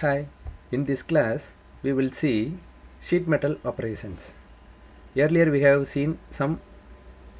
Hi, in this class we will see sheet metal operations. Earlier we have seen some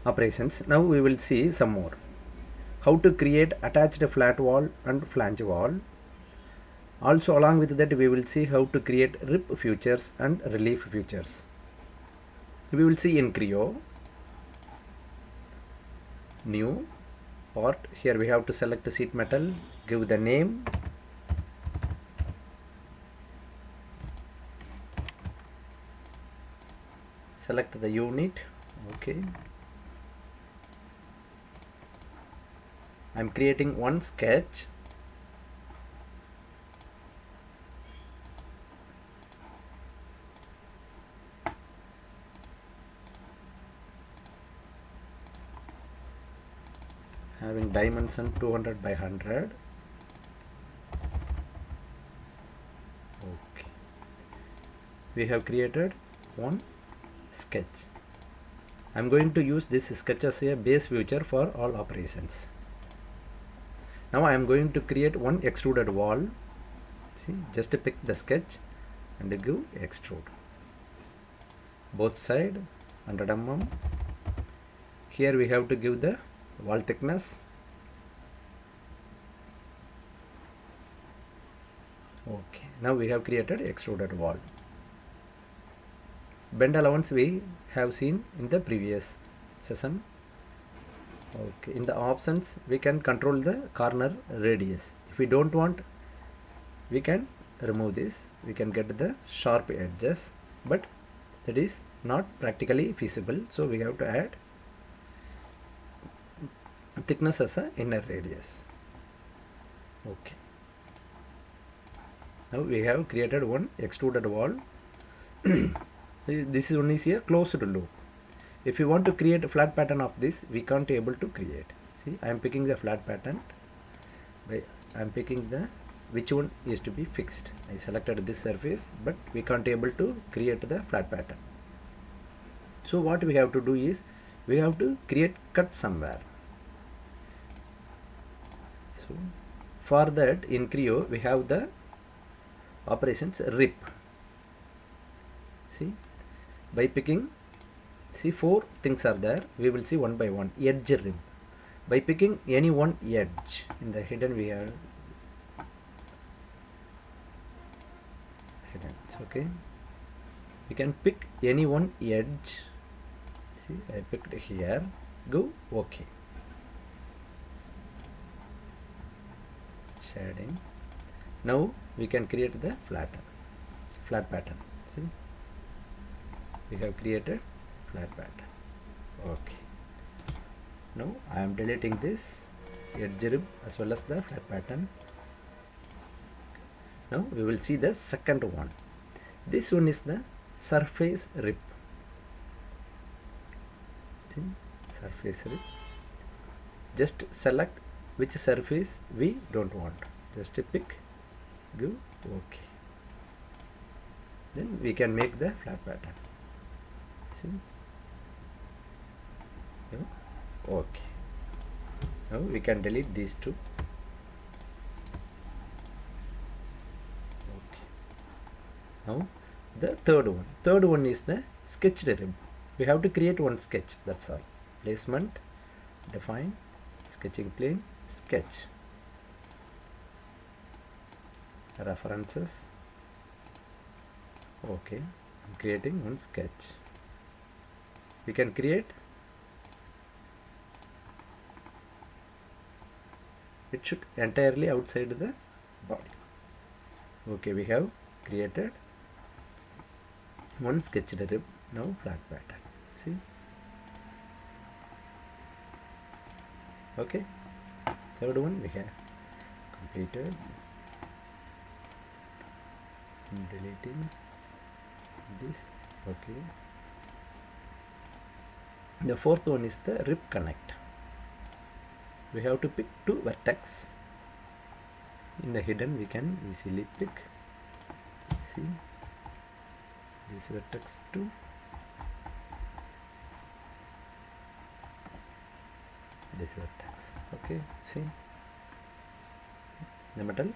operations, now we will see some more. How to create attached flat wall and flange wall. Also along with that we will see how to create rip features and relief features. We will see in creo, new part. Here we have to select the sheet metal, give the name, select the unit. Okay, I am creating one sketch. Having dimension 200 by 100. Okay, we have created one sketch. I am going to use this sketch as a base feature for all operations. Now I am going to create one extruded wall. See, just pick the sketch and give extrude. Both side 100 mm. Here we have to give the wall thickness. Okay, now we have created extruded wall. Bend allowance we have seen in the previous session. Okay, in the options we can control the corner radius. If we don't want, we can remove this. We can get the sharp edges, but that is not practically feasible, so we have to add thickness as a inner radius. Okay, now we have created one extruded wall. This one is a closed loop. If you want to create a flat pattern of this, we can't able to create. See, I am picking the flat pattern. I am picking the which one is to be fixed. I selected this surface, but we can't able to create the flat pattern. So what we have to do is we have to create cut somewhere. So for that in creo we have the operations rip. See, by picking, see, 4 things are there. We will see one by one. Edge rip. By picking any one edge in the hidden, we have hidden. Okay, we can pick any one edge. See, I picked here. Go OK. Shading. Now we can create the flat pattern. See, we have created flat pattern. Okay, now I am deleting this edge rib as well as the flat pattern. Now we will see the second one. This one is the surface rib. See, surface rib. Just select which surface we don't want. Just pick, give OK. Then we can make the flat pattern. See, OK. Now we can delete these two. Okay. Now the third one is the sketched rib. We have to create one sketch, that's all. Placement, define, sketching plane, sketch, references. Okay, I'm creating one sketch. We can create, it should entirely outside the body. Okay, we have created one sketched rib. Now flat pattern. See, okay, third one we have completed. I'm deleting this. Okay, the fourth one is the rib connect. We have to pick 2 vertex. In the hidden we can easily pick. See, this vertex 2, this vertex. Okay, see, the metal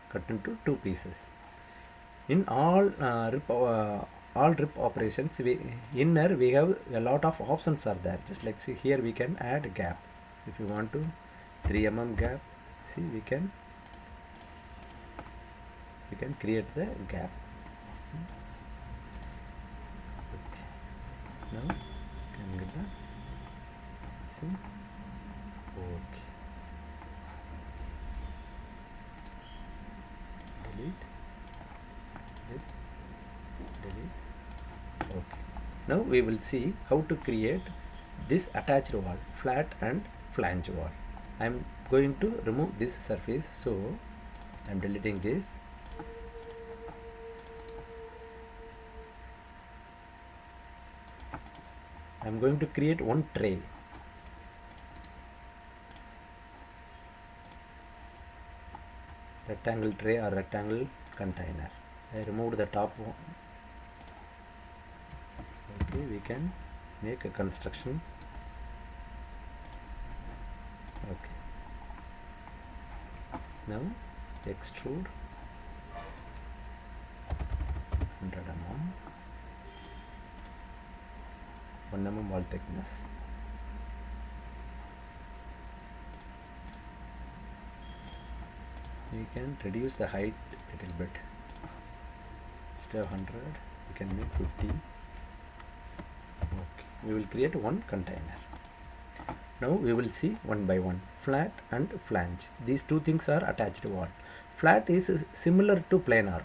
cut into 2 pieces. In all rip operations, inner we have a lot of options are there. Just like see here, we can add gap. If you want to 3 mm gap, see we can create the gap. Okay. Now can get the see. Okay. Delete. Delete. Okay. Now we will see how to create this attached wall, flat and flange wall. I am going to remove this surface, so I am deleting this. I am going to create one tray. Rectangle tray or rectangle container. I removed the top one. Okay, we can make a construction. Okay. Now extrude 100 mm, 1 mm wall thickness. We can reduce the height a little bit. Instead of 100, we can make 50. Okay, we will create one container. Now we will see one by one. Flat and flange. These two things are attached wall. Flat is similar to planar.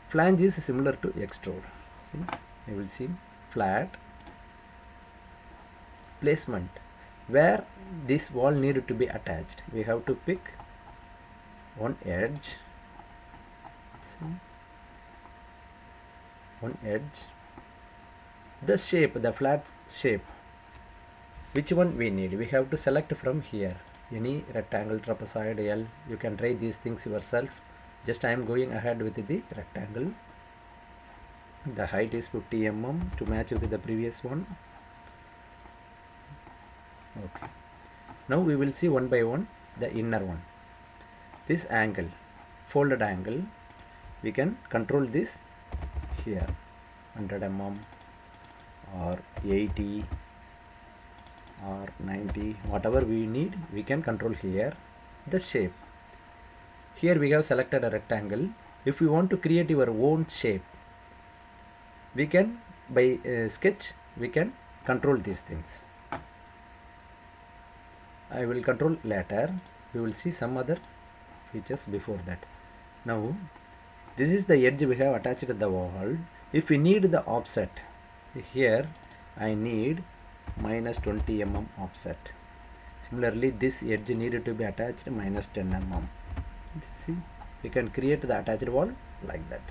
Flange is similar to extrude. See, we will see flat placement. Where this wall needed to be attached, we have to pick one edge. See, one edge. The shape, the flat shape. Which one we need? We have to select from here. Any rectangle, trapezoid, L. You can try these things yourself. Just I am going ahead with the rectangle. The height is 50 mm to match with the previous one. Okay. Now we will see one by one the inner one. This angle, folded angle, we can control this here. 100 mm or 80 or 90, whatever we need, we can control here. The shape, here we have selected a rectangle. If you want to create your own shape, we can by sketch, we can control these things. I will control later. We will see some other features before that. Now this is the edge we have attached to the wall. If we need the offset, here I need minus 20 mm offset. Similarly, this edge needed to be attached minus 10 mm. See, we can create the attached wall like that.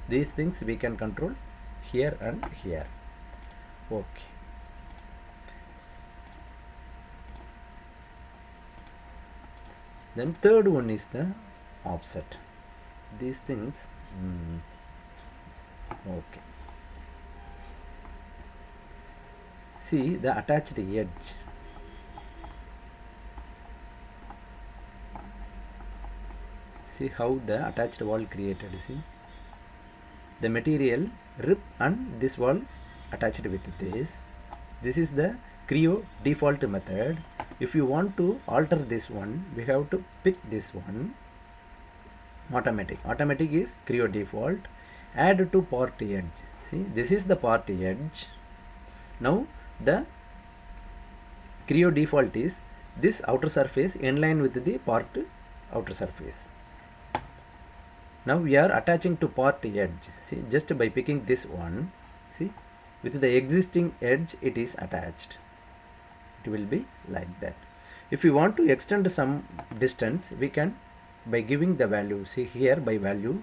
These things we can control here and here. Okay. Then third one is the offset. These things, okay. See the attached edge. See how the attached wall created. See the material rip and this wall attached with this. This is the creo default method. If you want to alter this one, we have to pick this one. Automatic is creo default. Add to part edge. See, this is the part edge. Now the creo default is this outer surface in line with the part outer surface. Now we are attaching to part edge. See, just by picking this one, see, with the existing edge it is attached. It will be like that. If you want to extend some distance, we can by giving the value. See here, by value,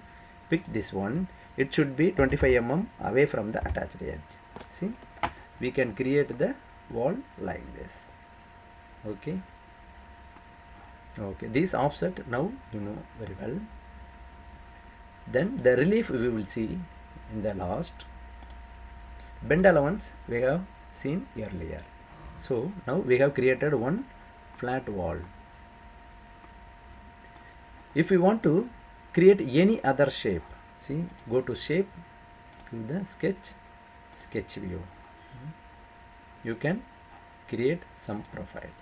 pick this one. It should be 25 mm away from the attached edge. See, we can create the wall like this. Okay. Okay, this offset now you know very well. Then the relief we will see in the last. Bend allowance we have seen earlier. So now we have created one flat wall. If we want to create any other shape, See, go to shape, in the sketch view. You can create some profile.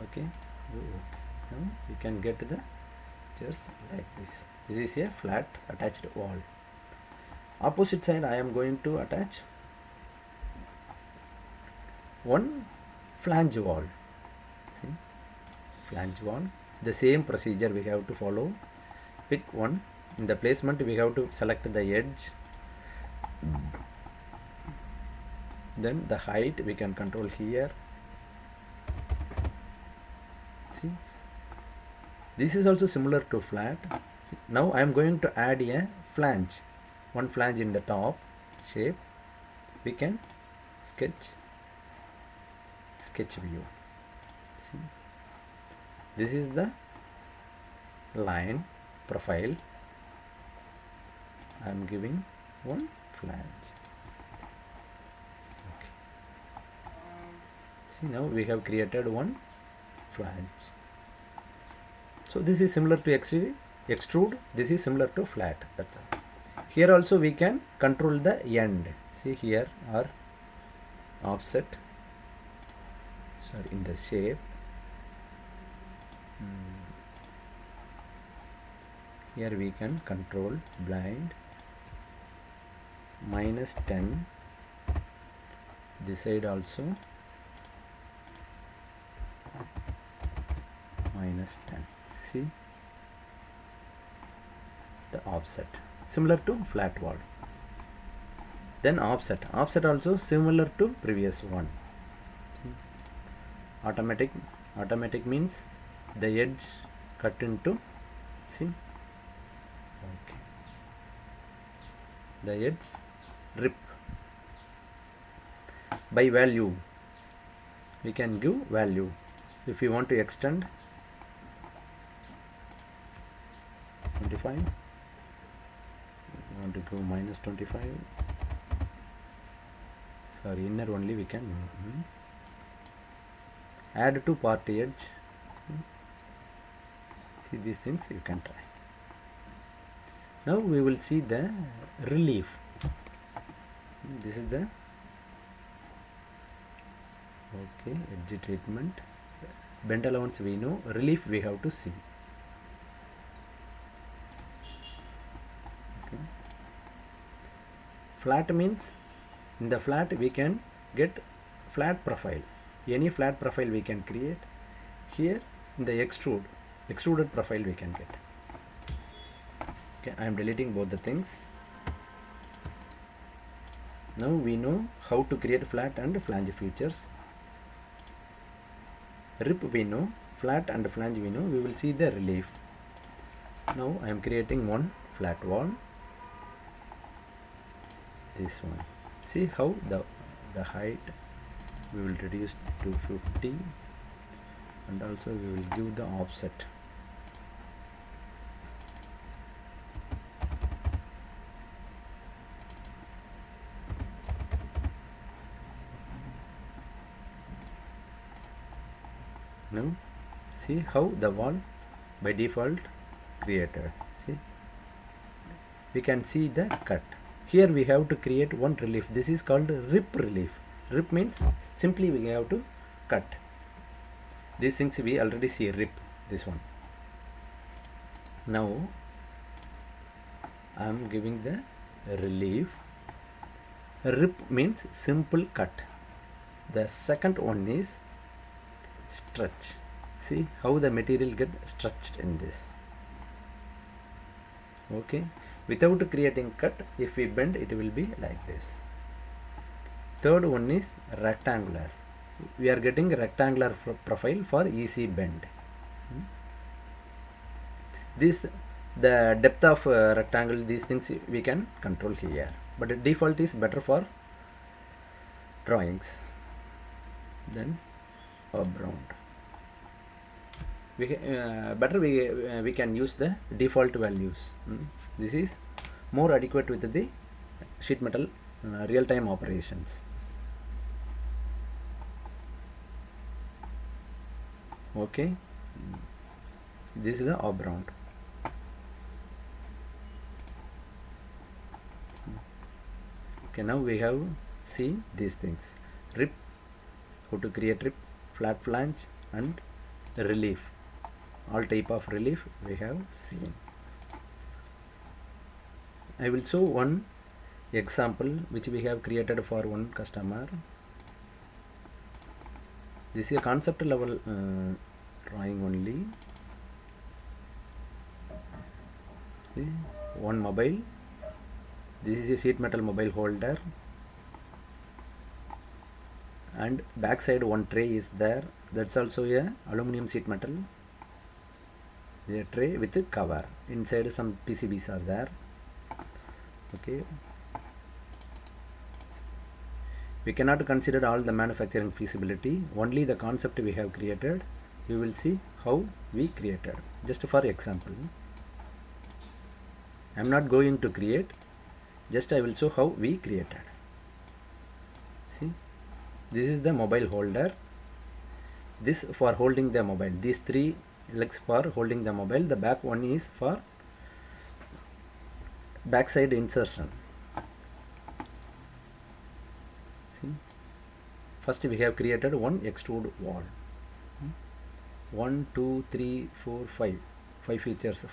Okay, now you can get the just like this. This is a flat attached wall. Opposite side I am going to attach one flange wall. See, flange wall. The same procedure we have to follow. Pick one. In the placement we have to select the edge. Then the height we can control here. See, this is also similar to flat. Now I am going to add a flange. One flange in the top shape. We can sketch view. See, this is the line profile. I am giving one flange. Okay. See, now we have created one flange. So this is similar to extrude. This is similar to flat. That's all. Here also we can control the end. See, here are offset. Sorry, in the shape. Here we can control blind -10. This side also -10. See the offset, similar to flat wall. Then offset also similar to previous one. See, automatic means the edge cut into, see, okay, the edge rip. By value we can give value. If you want to extend 25, want to go -25. Sorry, inner only we can add to part edge. See, these things you can try. Now we will see the relief. This is the okay edge treatment. Bend allowance we know, relief we have to see. Okay. Flat means in the flat we can get flat profile. Any flat profile we can create. Here in the extruded profile we can get. Okay, I am deleting both the things. Now we know how to create flat and flange features. Rip we know, flat and flange we know. We will see the relief. Now I am creating one flat wall. This one. See how the height we will reduce to 50, and also we will give the offset. Now see how the wall by default created. See, we can see the cut. Here we have to create one relief. This is called rip relief. Rip means simply we have to cut. These things we already see rip, this one. Now I am giving the relief. Rip means simple cut. The second one is stretch. See how the material get stretched in this. Okay, without creating cut, if we bend it will be like this. Third one is rectangular. We are getting rectangular profile for easy bend. This the depth of rectangle, these things we can control here, but the default is better for drawings. Then round. We can use the default values. This is more adequate with the sheet metal real-time operations. Okay, this is the background. Okay, now we have seen these things: rip, how to create rip, flat flange, and relief. All type of relief we have seen. I will show one example which we have created for one customer. This is a concept level drawing only. See, one mobile. This is a sheet metal mobile holder, and backside one tray is there. That's also a aluminum sheet metal. A tray with a cover. Inside some PCBs are there. Okay. We cannot consider all the manufacturing feasibility. Only the concept we have created. We will see how we created. Just for example, I am not going to create. Just I will show how we created. See, this is the mobile holder. This for holding the mobile. These three legs for holding the mobile. The back one is for backside insertion. See, first we have created one extrude wall. 1, 2, 3, 4, 5. 5 features.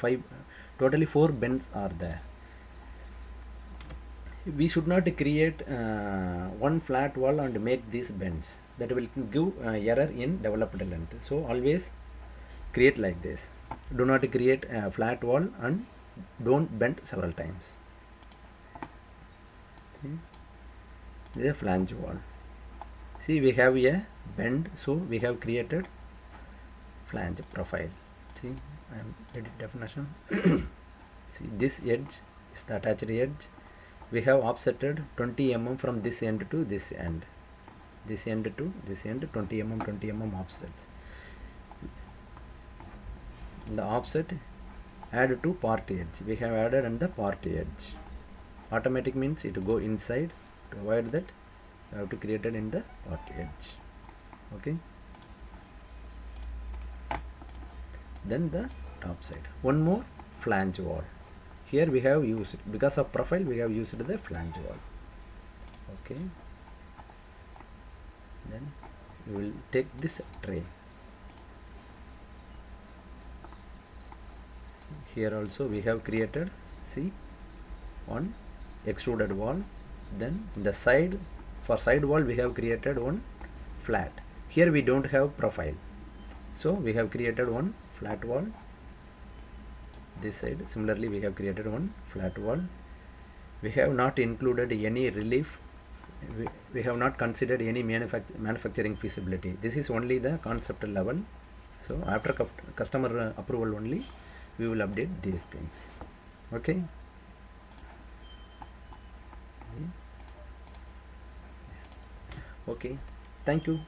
Totally 4 bends are there. We should not create one flat wall and make these bends. That will give error in developed length. So always create like this. Do not create a flat wall and don't bend several times. See? This is a flange wall. See, we have a bend, so we have created flange profile. See, I am edit definition. See, this edge is the attached edge. We have offsetted 20 mm from this end to this end. This end to this end, 20 mm offsets. The offset add to part edge. We have added on the part edge. Automatic means it will go inside. To avoid that, we have to create it in the part edge. Okay. Then the top side. One more flange wall. Here we have used, because of profile, we have used the flange wall. Okay. Then we will take this tray. Here also we have created, see, one extruded wall. Then in the side, for side wall we have created one flat. Here we don't have profile, so we have created one flat wall. This side similarly we have created one flat wall. We have not included any relief. We have not considered any manufacturing feasibility. This is only the concept level. So after customer approval only, we will update these things. Okay. Okay. Thank you.